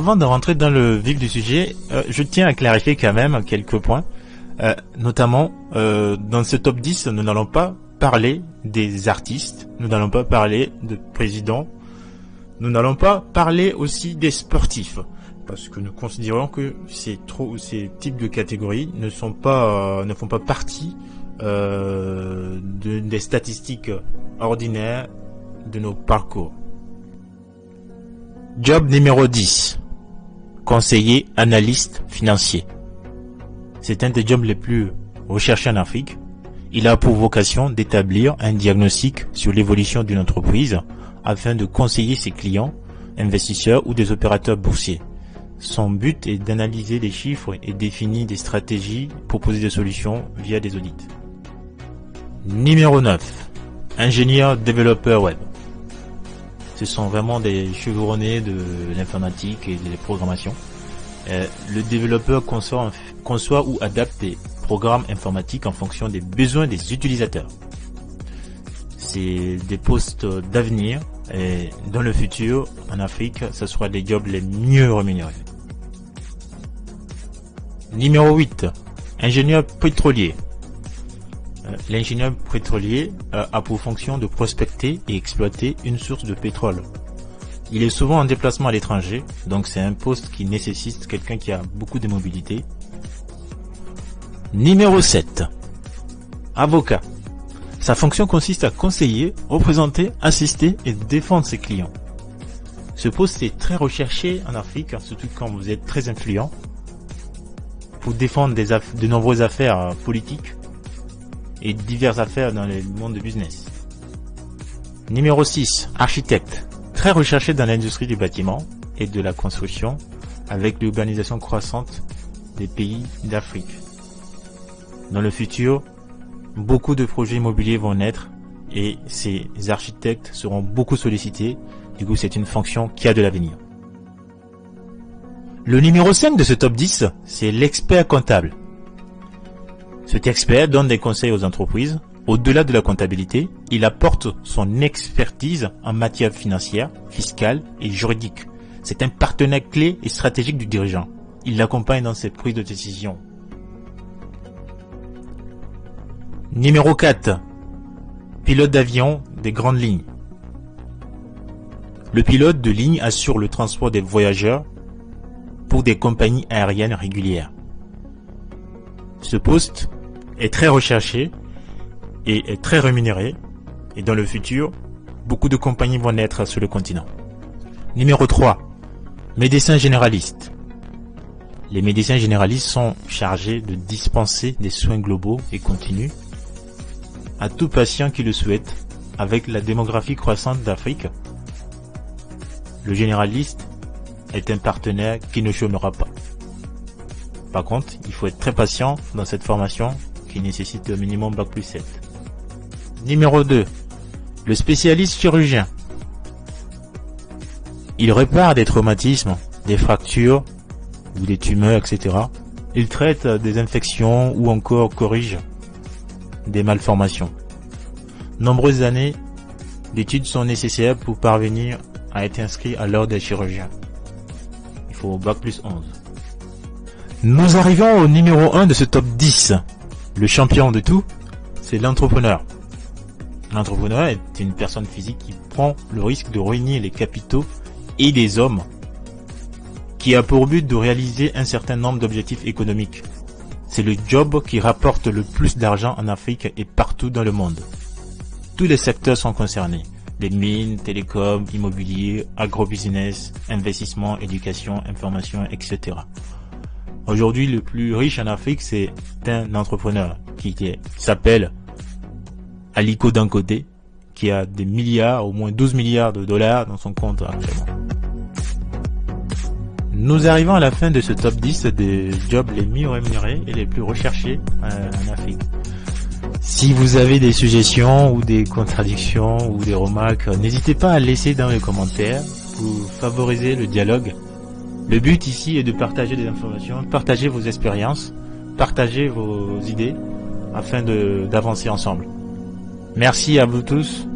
avant de rentrer dans le vif du sujet, je tiens à clarifier quand même quelques points. Notamment, dans ce top 10, nous n'allons pas parler des artistes, nous n'allons pas parler de présidents, nous n'allons pas parler aussi des sportifs. Parce que nous considérons que ces types de catégories ne font pas partie des statistiques ordinaires de nos parcours. Job numéro 10. Conseiller analyste financier. C'est un des jobs les plus recherchés en Afrique. Il a pour vocation d'établir un diagnostic sur l'évolution d'une entreprise afin de conseiller ses clients, investisseurs ou des opérateurs boursiers. Son but est d'analyser les chiffres et définir des stratégies, proposer des solutions via des audits. Numéro 9. Ingénieur développeur web. Ce sont vraiment des chevronnés de l'informatique et de la programmation. Le développeur conçoit ou adapte des programmes informatiques en fonction des besoins des utilisateurs. C'est des postes d'avenir et dans le futur, en Afrique, ce sera les jobs les mieux rémunérés. Numéro 8. Ingénieur pétrolier. L'ingénieur pétrolier a pour fonction de prospecter et exploiter une source de pétrole. Il est souvent en déplacement à l'étranger, donc c'est un poste qui nécessite quelqu'un qui a beaucoup de mobilité. Numéro 7. Avocat. Sa fonction consiste à conseiller, représenter, assister et défendre ses clients. Ce poste est très recherché en Afrique, surtout quand vous êtes très influent, pour défendre de nombreuses affaires politiques et diverses affaires dans le monde du business. Numéro 6. Architecte. Très recherché dans l'industrie du bâtiment et de la construction avec l'urbanisation croissante des pays d'Afrique. Dans le futur, beaucoup de projets immobiliers vont naître et ces architectes seront beaucoup sollicités. Du coup, c'est une fonction qui a de l'avenir. Le numéro 5 de ce top 10, c'est l'expert comptable. Cet expert donne des conseils aux entreprises. Au-delà de la comptabilité, il apporte son expertise en matière financière, fiscale et juridique. C'est un partenaire clé et stratégique du dirigeant. Il l'accompagne dans ses prises de décision. Numéro 4. Pilote d'avion des grandes lignes. Le pilote de ligne assure le transport des voyageurs pour des compagnies aériennes régulières. Ce poste est très recherché et est très rémunéré. Et dans le futur, beaucoup de compagnies vont naître sur le continent. Numéro 3. Médecin généraliste. Les médecins généralistes sont chargés de dispenser des soins globaux et continus à tout patient qui le souhaite. Avec la démographie croissante d'Afrique, le généraliste est un partenaire qui ne chômera pas. Par contre, il faut être très patient dans cette formation qui nécessite au minimum Bac+7. Numéro 2. Le spécialiste chirurgien. Il répare des traumatismes, des fractures ou des tumeurs, etc. Il traite des infections ou encore corrige des malformations. Nombreuses années d'études sont nécessaires pour parvenir à être inscrit à l'ordre des chirurgiens. Il faut Bac+11. Nous arrivons au numéro 1 de ce top 10. Le champion de tout, c'est l'entrepreneur. L'entrepreneur est une personne physique qui prend le risque de réunir les capitaux et les hommes, qui a pour but de réaliser un certain nombre d'objectifs économiques. C'est le job qui rapporte le plus d'argent en Afrique et partout dans le monde. Tous les secteurs sont concernés. Les mines, télécoms, immobilier, agrobusiness, investissement, éducation, information, etc. Aujourd'hui, le plus riche en Afrique, c'est un entrepreneur qui s'appelle Aliko Dangote, qui a des milliards, au moins 12 milliards de dollars dans son compte actuellement. Nous arrivons à la fin de ce top 10 des jobs les mieux rémunérés et les plus recherchés en Afrique. Si vous avez des suggestions ou des contradictions ou des remarques, n'hésitez pas à laisser dans les commentaires pour favoriser le dialogue. Le but ici est de partager des informations, partager vos expériences, partager vos idées afin d'avancer ensemble. Merci à vous tous